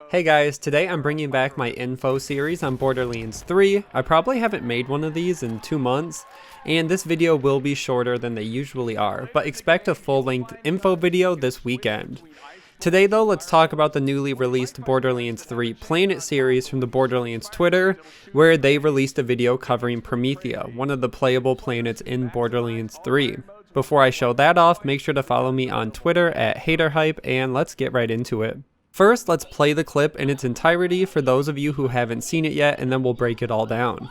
Hey guys, today I'm bringing back my info series on Borderlands 3. I probably haven't made one of these in 2 months, and this video will be shorter than they usually are, but expect a full-length info video this weekend. Today though, let's talk about the newly released Borderlands 3 Planet series from the Borderlands Twitter, where they released a video covering Promethea, one of the playable planets in Borderlands 3. Before I show that off, make sure to follow me on Twitter at Hayder, and let's get right into it. First, let's play the clip in its entirety for those of you who haven't seen it yet, and then we'll break it all down.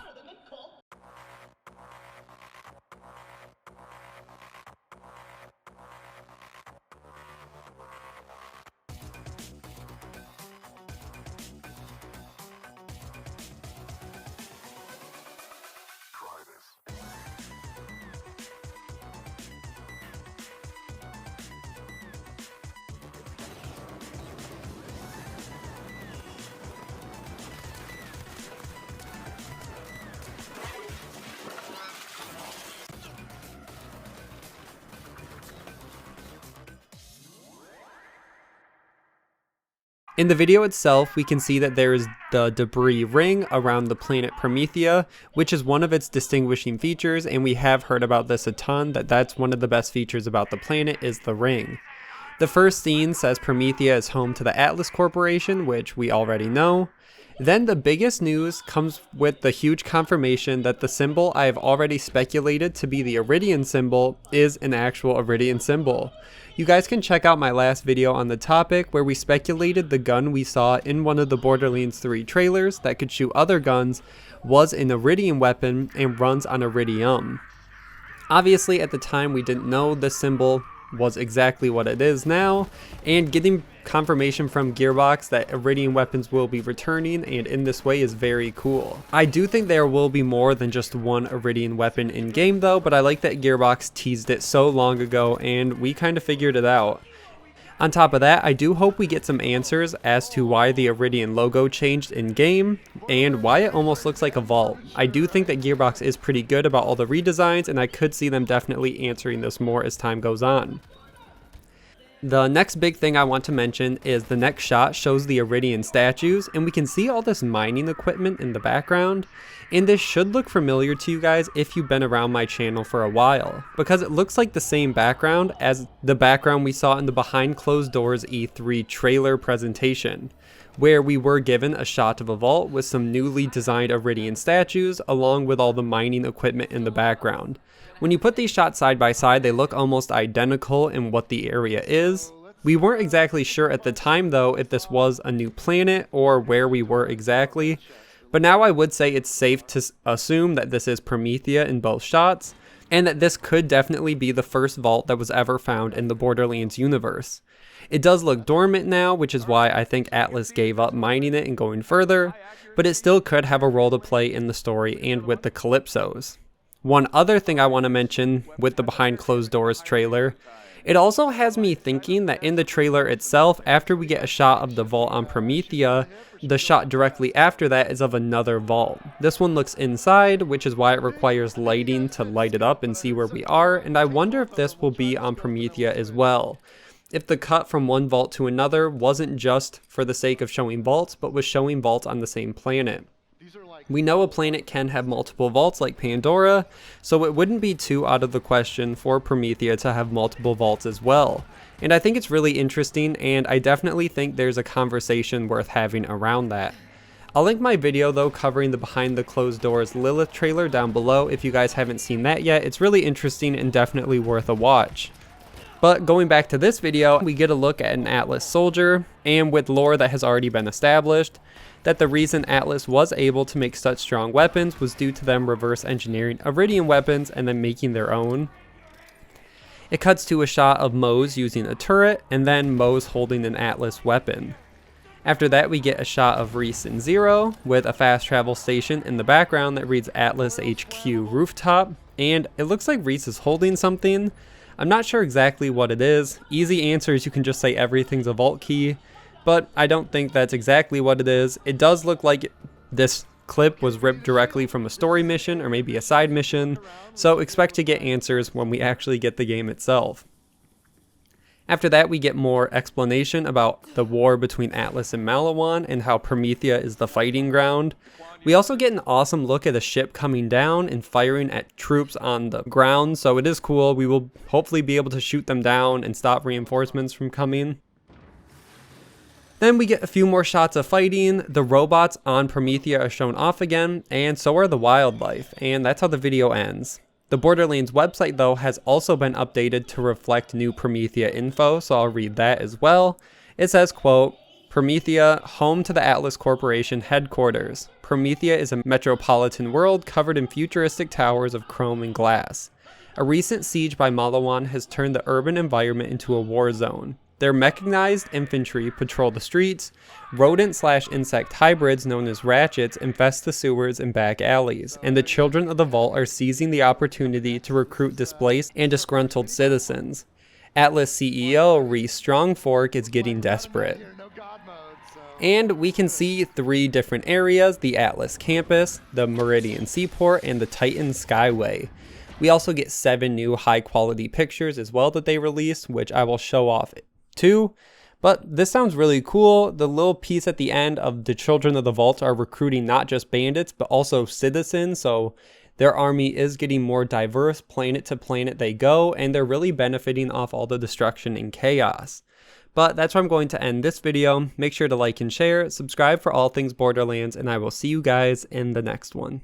In the video itself, we can see that there is the debris ring around the planet Promethea, which is one of its distinguishing features, and we have heard about this a ton, that's one of the best features about the planet is the ring. The first scene says Promethea is home to the Atlas Corporation, which we already know. Then the biggest news comes with the huge confirmation that the symbol I have already speculated to be the Eridian symbol is an actual Eridian symbol. You guys can check out my last video on the topic where we speculated the gun we saw in one of the Borderlands 3 trailers that could shoot other guns was an Eridian weapon and runs on Eridium. Obviously at the time we didn't know the symbol was exactly what it is now, and getting confirmation from Gearbox that Eridian weapons will be returning and in this way is very cool. I do think there will be more than just one Eridian weapon in game though, but I like that Gearbox teased it so long ago and we kind of figured it out. On top of that, I do hope we get some answers as to why the Eridian logo changed in game and why it almost looks like a vault. I do think that Gearbox is pretty good about all the redesigns, and I could see them definitely answering this more as time goes on. The next big thing I want to mention is the next shot shows the Eridian statues, and we can see all this mining equipment in the background, and this should look familiar to you guys if you've been around my channel for a while, because it looks like the same background as the background we saw in the Behind Closed Doors E3 trailer presentation, where we were given a shot of a vault with some newly designed Eridian statues along with all the mining equipment in the background. When you put these shots side by side, they look almost identical in what the area is. We weren't exactly sure at the time though if this was a new planet or where we were exactly, but now I would say it's safe to assume that this is Promethea in both shots, and that this could definitely be the first vault that was ever found in the Borderlands universe. It does look dormant now, which is why I think Atlas gave up mining it and going further, but it still could have a role to play in the story and with the Calypsos. One other thing I want to mention with the Behind Closed Doors trailer, it also has me thinking that in the trailer itself, after we get a shot of the vault on Promethea, the shot directly after that is of another vault. This one looks inside, which is why it requires lighting to light it up and see where we are, and I wonder if this will be on Promethea as well. If the cut from one vault to another wasn't just for the sake of showing vaults, but was showing vaults on the same planet. We know a planet can have multiple vaults like Pandora, so it wouldn't be too out of the question for Promethea to have multiple vaults as well. And I think it's really interesting, and I definitely think there's a conversation worth having around that. I'll link my video though covering the Behind the Closed Doors Lilith trailer down below if you guys haven't seen that yet. It's really interesting and definitely worth a watch. But going back to this video, we get a look at an Atlas soldier, and with lore that has already been established, that the reason Atlas was able to make such strong weapons was due to them reverse engineering Eridian weapons and then making their own. It cuts to a shot of Mose using a turret, and then Mose holding an Atlas weapon. After that we get a shot of RHYS and Zero, with a fast travel station in the background that reads Atlas HQ Rooftop, and it looks like RHYS is holding something. I'm not sure exactly what it is. Easy answer is you can just say everything's a vault key, but I don't think that's exactly what it is. It does look like this clip was ripped directly from a story mission or maybe a side mission, so expect to get answers when we actually get the game itself. After that, we get more explanation about the war between Atlas and MALIWAN and how Promethea is the fighting ground. We also get an awesome look at a ship coming down and firing at troops on the ground, so it is cool. We will hopefully be able to shoot them down and stop reinforcements from coming. Then we get a few more shots of fighting. The robots on Promethea are shown off again, and so are the wildlife, and that's how the video ends. The Borderlands website though has also been updated to reflect new Promethea info, so I'll read that as well. It says, quote, Promethea, home to the Atlas Corporation headquarters. Promethea is a metropolitan world covered in futuristic towers of chrome and glass. A recent siege by MALIWAN has turned the urban environment into a war zone. Their mechanized infantry patrol the streets. Rodent/insect hybrids known as RATCHES infest the sewers and back alleys, and the children of the vault are seizing the opportunity to recruit displaced and disgruntled citizens. Atlas CEO RHYS STRONGFORK is getting desperate. And we can see 3 different areas: the Atlas campus, the Eridian seaport, and the Titan skyway. We also get 7 new high quality pictures as well that they released, which I will show off too. But this sounds really cool. The little piece at the end of the children of the vault are recruiting not just bandits but also citizens, so their army is getting more diverse. Planet to planet they go, and they're really benefiting off all the destruction and chaos. But that's where I'm going to end this video. Make sure to like and share, subscribe for all things Borderlands, and I will see you guys in the next one.